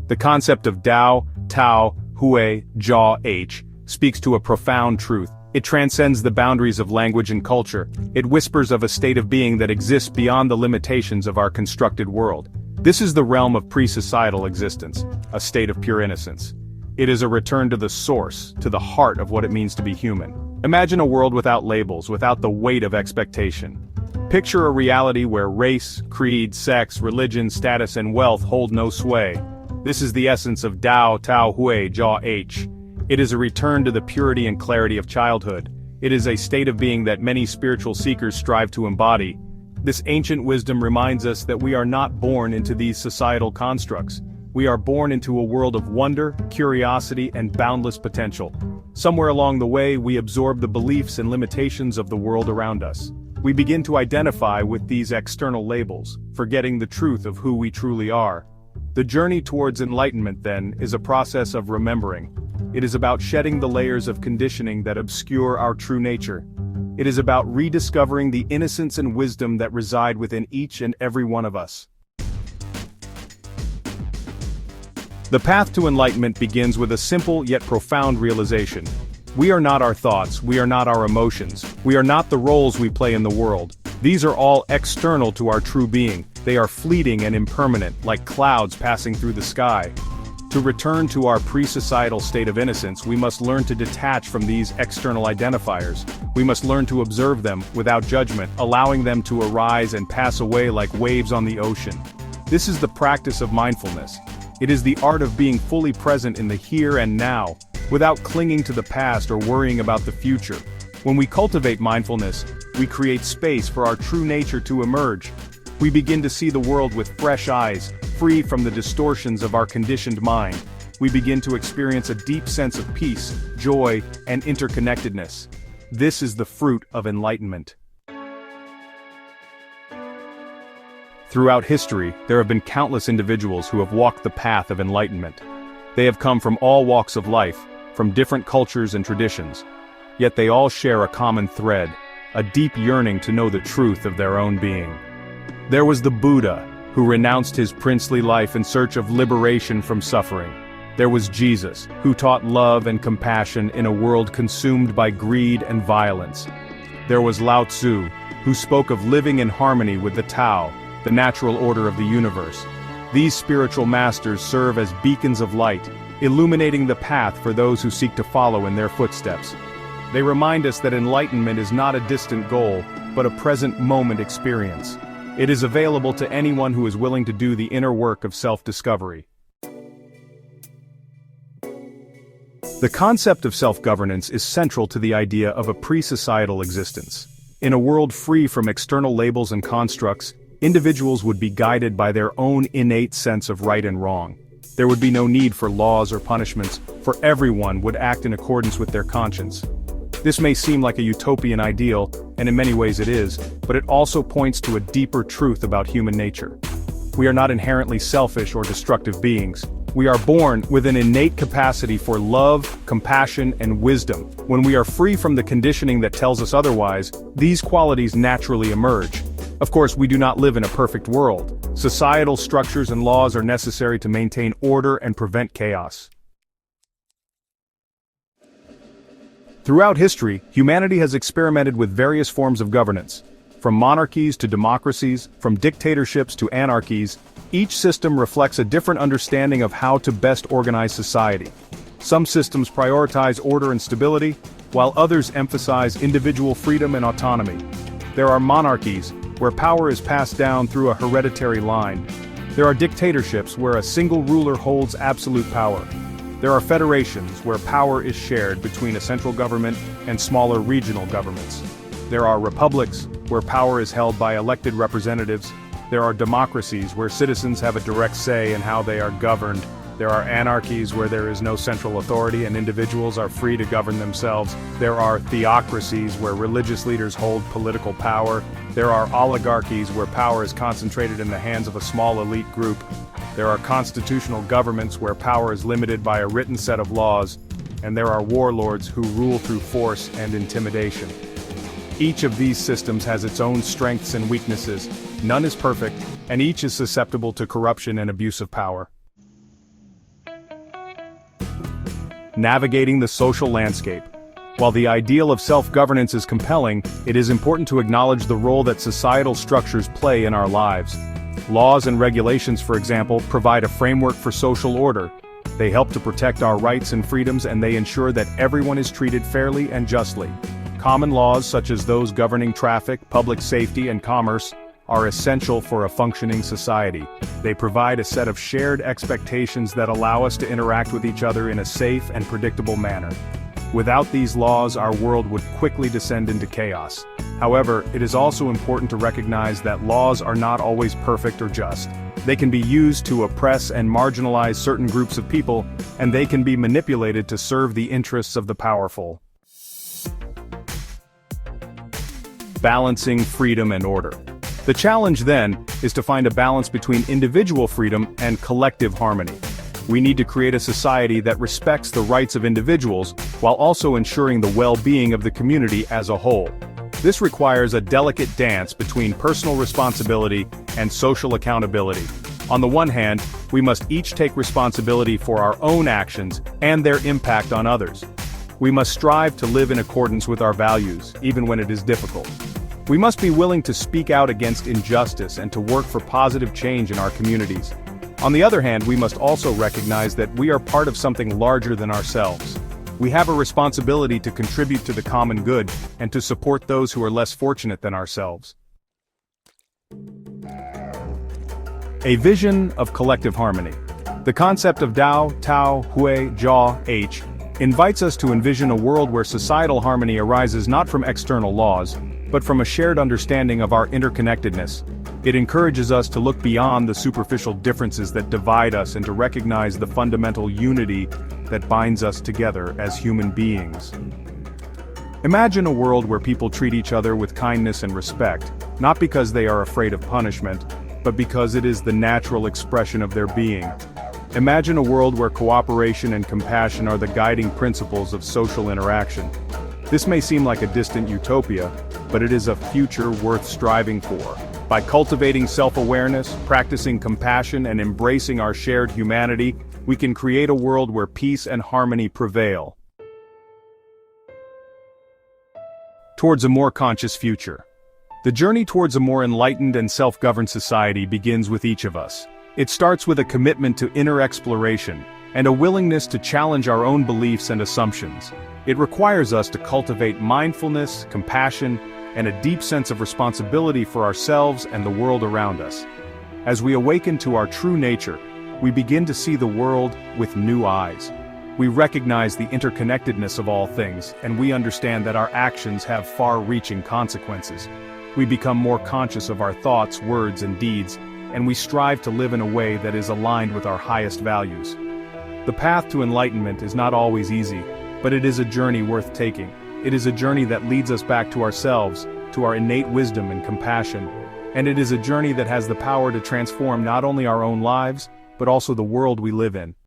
The concept of Tao, Tao, Hui, Jia, H, speaks to a profound truth. It transcends the boundaries of language and culture. It whispers of a state of being that exists beyond the limitations of our constructed world. This is the realm of pre-societal existence, a state of pure innocence. It is a return to the source, to the heart of what it means to be human. Imagine a world without labels, without the weight of expectation. Picture a reality where race, creed, sex, religion, status, and wealth hold no sway. This is the essence of Tao, Tao, Hui, Jia, H. It is a return to the purity and clarity of childhood. It is a state of being that many spiritual seekers strive to embody. This ancient wisdom reminds us that we are not born into these societal constructs. We are born into a world of wonder, curiosity, and boundless potential. Somewhere along the way, we absorb the beliefs and limitations of the world around us. We begin to identify with these external labels, forgetting the truth of who we truly are. The journey towards enlightenment, then, is a process of remembering. It is about shedding the layers of conditioning that obscure our true nature. It is about rediscovering the innocence and wisdom that reside within each and every one of us. The path to enlightenment begins with a simple yet profound realization. We are not our thoughts, we are not our emotions, we are not the roles we play in the world. These are all external to our true being. They are fleeting and impermanent, like clouds passing through the sky. To return to our pre-societal state of innocence, we must learn to detach from these external identifiers. We must learn to observe them, without judgment, allowing them to arise and pass away like waves on the ocean. This is the practice of mindfulness. It is the art of being fully present in the here and now, without clinging to the past or worrying about the future. When we cultivate mindfulness, we create space for our true nature to emerge. We begin to see the world with fresh eyes, free from the distortions of our conditioned mind. We begin to experience a deep sense of peace, joy, and interconnectedness. This is the fruit of enlightenment. Throughout history, there have been countless individuals who have walked the path of enlightenment. They have come from all walks of life, from different cultures and traditions. Yet they all share a common thread, a deep yearning to know the truth of their own being. There was the Buddha, who renounced his princely life in search of liberation from suffering. There was Jesus, who taught love and compassion in a world consumed by greed and violence. There was Lao Tzu, who spoke of living in harmony with the Tao, the natural order of the universe. These spiritual masters serve as beacons of light, illuminating the path for those who seek to follow in their footsteps. They remind us that enlightenment is not a distant goal, but a present moment experience. It is available to anyone who is willing to do the inner work of self-discovery. The concept of self-governance is central to the idea of a pre-societal existence. In a world free from external labels and constructs, individuals would be guided by their own innate sense of right and wrong. There would be no need for laws or punishments, for everyone would act in accordance with their conscience. This may seem like a utopian ideal, and in many ways it is, but it also points to a deeper truth about human nature. We are not inherently selfish or destructive beings. We are born with an innate capacity for love, compassion, and wisdom. When we are free from the conditioning that tells us otherwise, these qualities naturally emerge. Of course, we do not live in a perfect world. Societal structures and laws are necessary to maintain order and prevent chaos. Throughout history, humanity has experimented with various forms of governance. From monarchies to democracies, from dictatorships to anarchies, each system reflects a different understanding of how to best organize society. Some systems prioritize order and stability, while others emphasize individual freedom and autonomy. There are monarchies, where power is passed down through a hereditary line. There are dictatorships where a single ruler holds absolute power. There are federations where power is shared between a central government and smaller regional governments. There are republics where power is held by elected representatives. There are democracies where citizens have a direct say in how they are governed. There are anarchies where there is no central authority and individuals are free to govern themselves. There are theocracies where religious leaders hold political power. There are oligarchies where power is concentrated in the hands of a small elite group. There are constitutional governments where power is limited by a written set of laws. And there are warlords who rule through force and intimidation. Each of these systems has its own strengths and weaknesses. None is perfect, and each is susceptible to corruption and abuse of power. navigating the social landscape. While the ideal of self-governance is compelling, it is important to acknowledge the role that societal structures play in our lives. Laws and regulations, for example, provide a framework for social order. They help to protect our rights and freedoms, and they ensure that everyone is treated fairly and justly. Common laws, such as those governing traffic, public safety, and commerce, are essential for a functioning society. They provide a set of shared expectations that allow us to interact with each other in a safe and predictable manner. Without these laws, our world would quickly descend into chaos. However, it is also important to recognize that laws are not always perfect or just. They can be used to oppress and marginalize certain groups of people, and they can be manipulated to serve the interests of the powerful. Balancing freedom and order. The challenge, then, is to find a balance between individual freedom and collective harmony. We need to create a society that respects the rights of individuals, while also ensuring the well-being of the community as a whole. This requires a delicate dance between personal responsibility and social accountability. On the one hand, we must each take responsibility for our own actions and their impact on others. We must strive to live in accordance with our values, even when it is difficult. We must be willing to speak out against injustice and to work for positive change in our communities. On the other hand, we must also recognize that we are part of something larger than ourselves. We have a responsibility to contribute to the common good and to support those who are less fortunate than ourselves. A vision of collective harmony. The concept of Dao, Tao, Hui, Jia, H invites us to envision a world where societal harmony arises not from external laws, but from a shared understanding of our interconnectedness. It encourages us to look beyond the superficial differences that divide us and to recognize the fundamental unity that binds us together as human beings. Imagine a world where people treat each other with kindness and respect, not because they are afraid of punishment, but because it is the natural expression of their being. Imagine a world where cooperation and compassion are the guiding principles of social interaction. This may seem like a distant utopia, but it is a future worth striving for. By cultivating self-awareness, practicing compassion, and embracing our shared humanity, we can create a world where peace and harmony prevail. Towards a more conscious future. The journey towards a more enlightened and self-governed society begins with each of us. It starts with a commitment to inner exploration, and a willingness to challenge our own beliefs and assumptions. It requires us to cultivate mindfulness, compassion, and a deep sense of responsibility for ourselves and the world around us. As we awaken to our true nature, we begin to see the world with new eyes. We recognize the interconnectedness of all things, and we understand that our actions have far-reaching consequences. We become more conscious of our thoughts, words, and deeds, and we strive to live in a way that is aligned with our highest values. The path to enlightenment is not always easy, but it is a journey worth taking. It is a journey that leads us back to ourselves, to our innate wisdom and compassion, and it is a journey that has the power to transform not only our own lives, but also the world we live in.